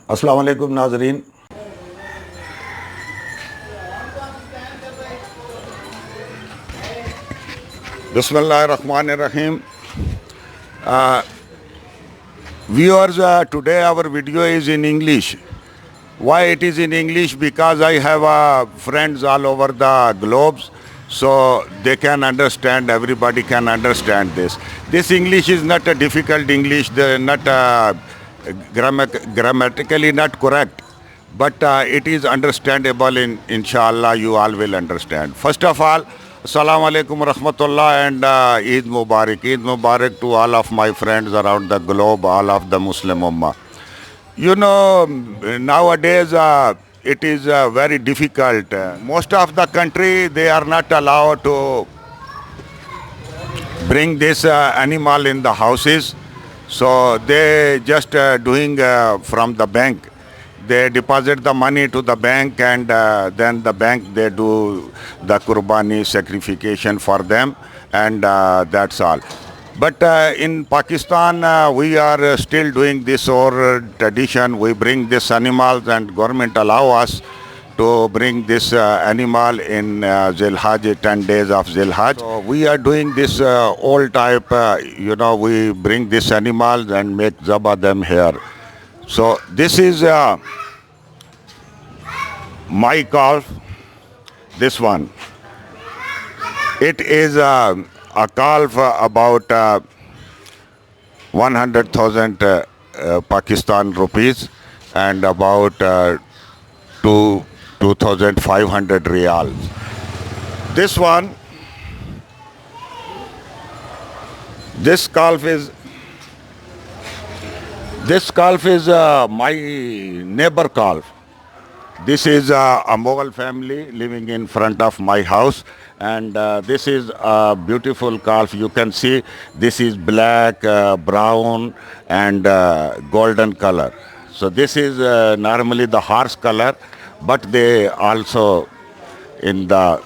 अस्सलाम वालेकुम नाजरीन। Bismillahirrahmanirrahim. Viewers, today our video is in English. Why it is in English? Because I have friends all over the globes, so they can understand, everybody can understand this. This English is not a difficult English, not grammatically not correct, but it is understandable. Inshallah, you all will understand. First of all, Assalamu alaikum rahmatullah and Eid Mubarak. Eid Mubarak to all of my friends around the globe, all of the Muslim Ummah. You know, nowadays it is very difficult. Most of the country, they are not allowed to bring this animal in the houses. So they just doing from the bank. They deposit the money to the bank and then the bank, they do the Qurbani sacrification for them and that's all. But in Pakistan, we are still doing this our tradition. We bring this animals and government allow us to bring this animal in Zilhaj, 10 days of Zilhaj. So we are doing this old type, we bring this animals and make zabah them here. So this is my calf, this one. It is a calf about 100,000 Pakistan rupees and about 2,500 riyals. This one, this calf is my neighbor calf. This is a Mughal family living in front of my house, and this is a beautiful calf. You can see this is black, brown and golden color. So this is normally the horse color, but they also in the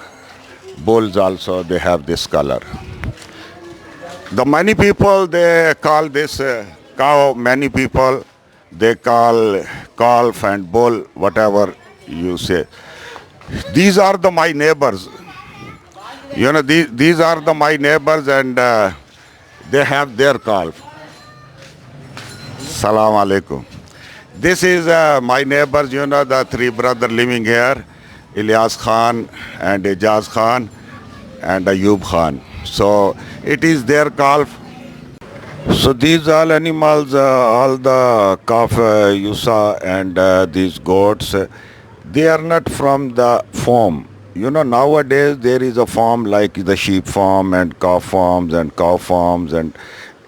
bulls also they have this color. The many people they call this cow, many people they call calf and bull, whatever you say. These are my neighbors. These are my neighbors and they have their calf. Salam alaikum. This is my neighbors, the three brothers living here, Ilyas Khan and Ijaz Khan and Ayub Khan. So it is their calf. So these all animals, all the calf you saw and these goats, they are not from the farm. Nowadays there is a farm like the sheep farm and calf farms and cow farms, and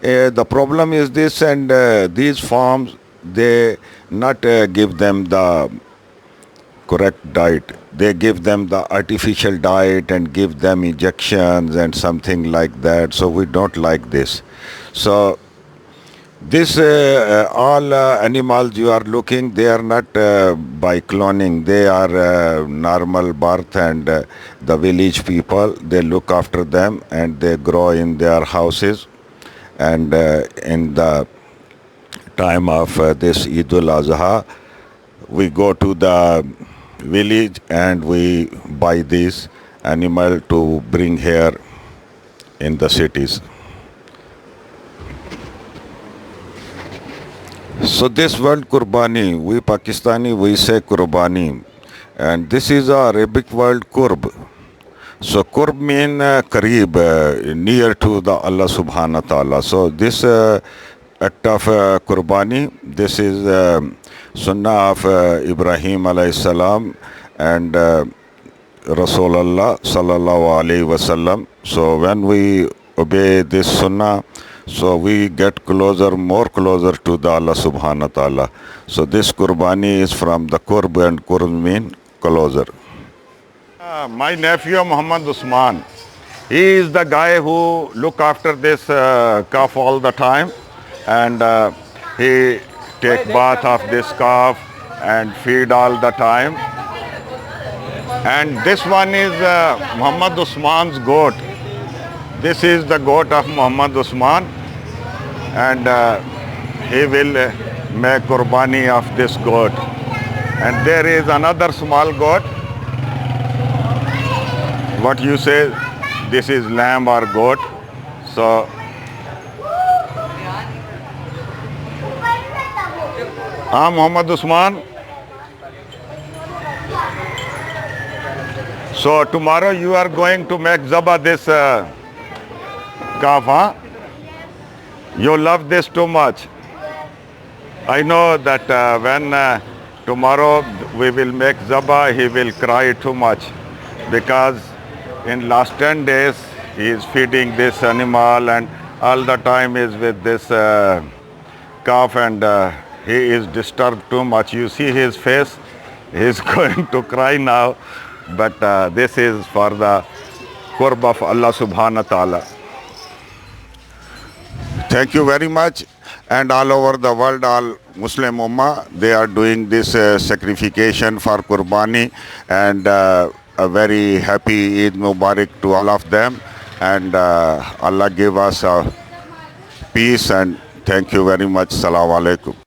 the problem is this, and these farms, they not give them the correct diet. They give them the artificial diet and give them injections and something like that. So we don't like this. So this all animals you are looking, they are not by cloning. They are normal birth, and the village people, they look after them and they grow in their houses. And in the time of this Eid al-Azha, we go to the village and we buy this animal to bring here in the cities. So this word Qurbani, we Pakistani, we say Qurbani, and this is a Arabic word Qurb. So Qurb mean Kareeb, near to the Allah subhanahu wa ta'ala. So this act of Qurbani, this is Sunnah of Ibrahim alayhi salam and Rasulullah sallallahu alayhi wasallam. So when we obey this Sunnah, so we get more closer to the Allah subhanahu wa ta'ala. So this Qurbani is from the Qurb, and Qurb mean closer. My nephew Muhammad Usman, he is the guy who look after this calf all the time, and he take bath of this calf and feed all the time. And this one is Muhammad Usman's goat. This is the goat of Muhammad Usman, and he will make qurbani of this goat. And there is another small goat. What you say, this is lamb or goat. So, Muhammad Usman. So tomorrow you are going to make Zaba this calf, huh? You love this too much. I know that when tomorrow we will make Zaba, he will cry too much because in last 10 days he is feeding this animal and all the time is with this calf and he is disturbed too much. You see his face, he is going to cry now, but this is for the qurb of Allah subhanahu wa ta'ala. Thank you very much. And all over the world, all Muslim Ummah, they are doing this sacrification for Qurbani, and a very happy Eid Mubarak to all of them. And Allah give us peace, and thank you very much. Assalamu alaikum.